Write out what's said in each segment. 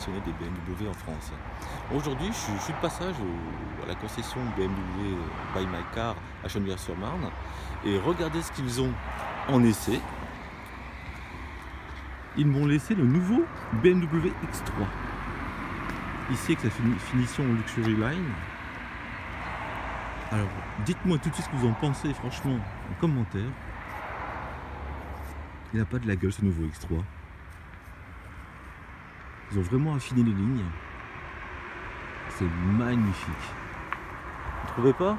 passionnés des BMW en France. Aujourd'hui, je suis de passage à la concession BMW Buy My Car à Chennevières-sur-Marne et regardez ce qu'ils ont en essai. Ils m'ont laissé le nouveau BMW X3. Ici avec sa finition Luxury Line. Alors, dites-moi tout de suite ce que vous en pensez, franchement, en commentaire. Il n'a pas de la gueule ce nouveau X3. Ils ont vraiment affiné les lignes. C'est magnifique. Vous trouvez pas?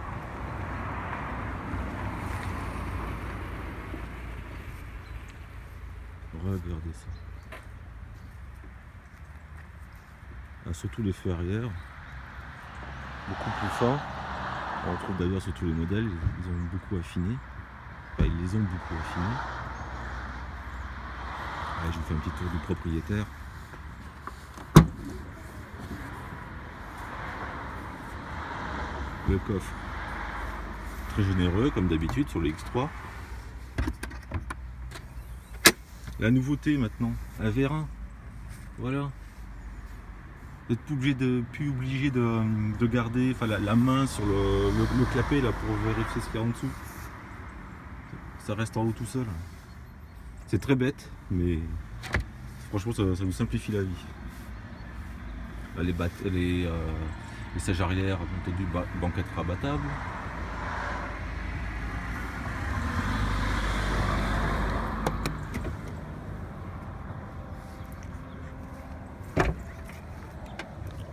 Regardez ça. Ah, surtout les feux arrière. Beaucoup plus fins. On retrouve d'ailleurs sur tous les modèles. Ils ont beaucoup affiné. Enfin, ils les ont beaucoup affinés. Allez, je vous fais un petit tour du propriétaire. Le coffre, très généreux comme d'habitude sur les X3. La nouveauté maintenant, un vérin. Voilà. Vous n'êtes plus obligé de garder la main sur le clapet là pour vérifier ce qu'il y a en dessous. Ça reste en haut tout seul. C'est très bête, mais franchement ça vous simplifie la vie. Là, les sièges arrière, entendu, banquette rabattable.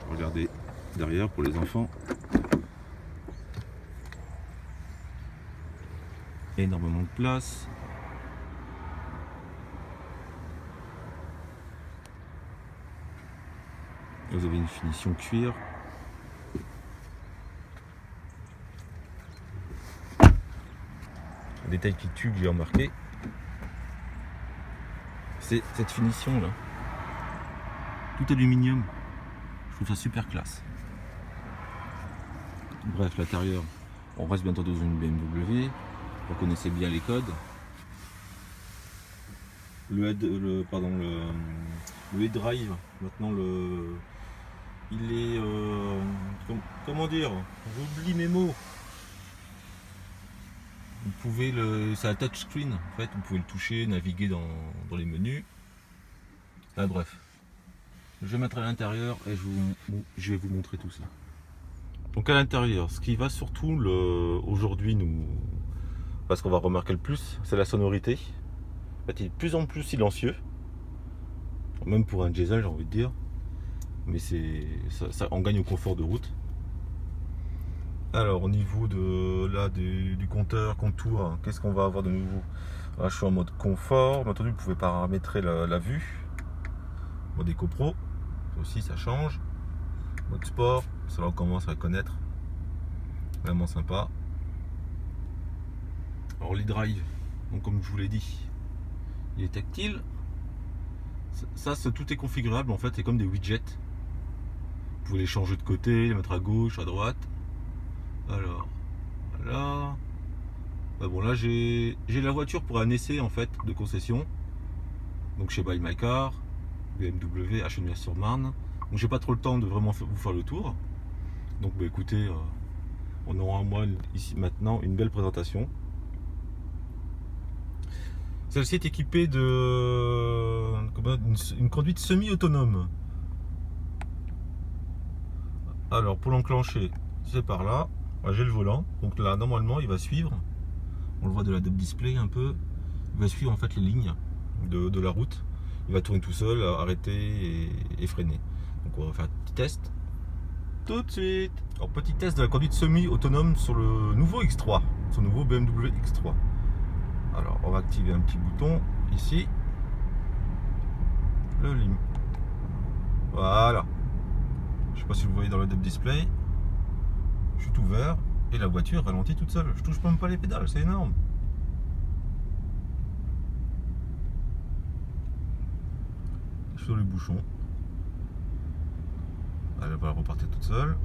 Regardez derrière pour les enfants. Énormément de place. Vous avez une finition cuir. Un détail qui tue que j'ai remarqué, c'est cette finition là. Tout aluminium. Je trouve ça super classe. Bref, l'intérieur, on reste bientôt dans une BMW. Vous connaissez bien les codes. Le e-drive, maintenant il est comment dire, j'oublie mes mots. Vous pouvez c'est un touchscreen en fait, vous pouvez le toucher, naviguer dans les menus. Ah, bref, je vais mettre à l'intérieur et je vais vous montrer tout ça. Donc à l'intérieur, ce qui va surtout aujourd'hui parce qu'on va remarquer le plus, c'est la sonorité. En fait, il est de plus en plus silencieux, même pour un diesel, j'ai envie de dire. Mais on gagne au confort de route. Alors au niveau du compteur contour, qu'est-ce qu'on va avoir de nouveau? Là, je suis en mode confort. Maintenant vous pouvez paramétrer la vue. Mode Eco Pro, ça aussi ça change. Mode sport, ça là on commence à connaître. Vraiment sympa. Alors l'e-drive, donc comme je vous l'ai dit, il est tactile. Ça tout est configurable en fait, c'est comme des widgets. Vous pouvez les changer de côté, les mettre à gauche, à droite. Alors, voilà. Bah bon, là j'ai la voiture pour un essai en fait de concession. Donc chez Buy My Car, BMW à Chennevières-sur-Marne. Donc j'ai pas trop le temps de vraiment vous faire le tour. Donc bah écoutez, on aura moi ici maintenant une belle présentation. Celle-ci est équipée d'une conduite semi-autonome. Alors pour l'enclencher, c'est par là. J'ai le volant, donc là normalement il va suivre, on le voit de la display un peu, il va suivre en fait les lignes de la route, il va tourner tout seul, arrêter et freiner. Donc on va faire un petit test tout de suite. Alors petit test de la conduite semi-autonome sur le nouveau X3, sur le nouveau BMW X3. Alors on va activer un petit bouton ici, le lim. Voilà, je sais pas si vous voyez dans le display. Je suis tout vert et la voiture ralentit toute seule. Je touche même pas les pédales, c'est énorme. Je suis sur les bouchons. Elle va repartir toute seule.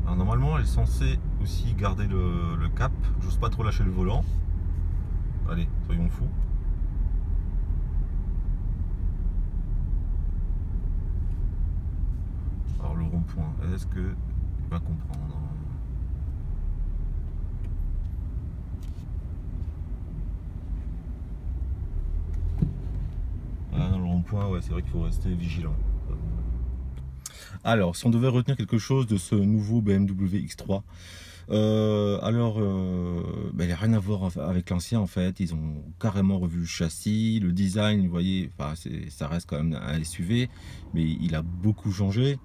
Alors normalement elle est censée aussi garder le cap. J'ose pas trop lâcher le volant. Allez, soyons fous. Alors le rond-point, est-ce que il va comprendre? Ah, dans le rond-point, ouais, c'est vrai qu'il faut rester vigilant. Alors, si on devait retenir quelque chose de ce nouveau BMW X3, il n'y a rien à voir avec l'ancien en fait. Ils ont carrément revu le châssis, le design, vous voyez, enfin, ça reste quand même un SUV, mais il a beaucoup changé.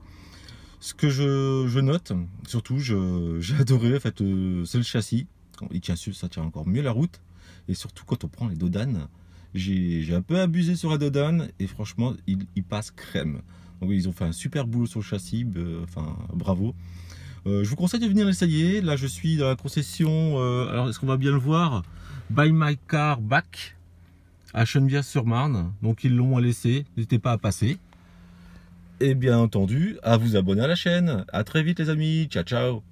Ce que je note, surtout, j'ai adoré en fait, c'est le châssis. Il tient, ça tient encore mieux la route, et surtout quand on prend les dodanes. J'ai un peu abusé sur la dodane et franchement, il passe crème. Donc ils ont fait un super boulot sur le châssis, enfin bravo. Je vous conseille de venir l'essayer. Là, je suis dans la concession. Alors, est-ce qu'on va bien le voir? Buy My Car Back à Chenevière-sur-Marne. Donc, ils l'ont laissé. N'hésitez pas à passer. Et bien entendu, à vous abonner à la chaîne. À très vite, les amis. Ciao, ciao.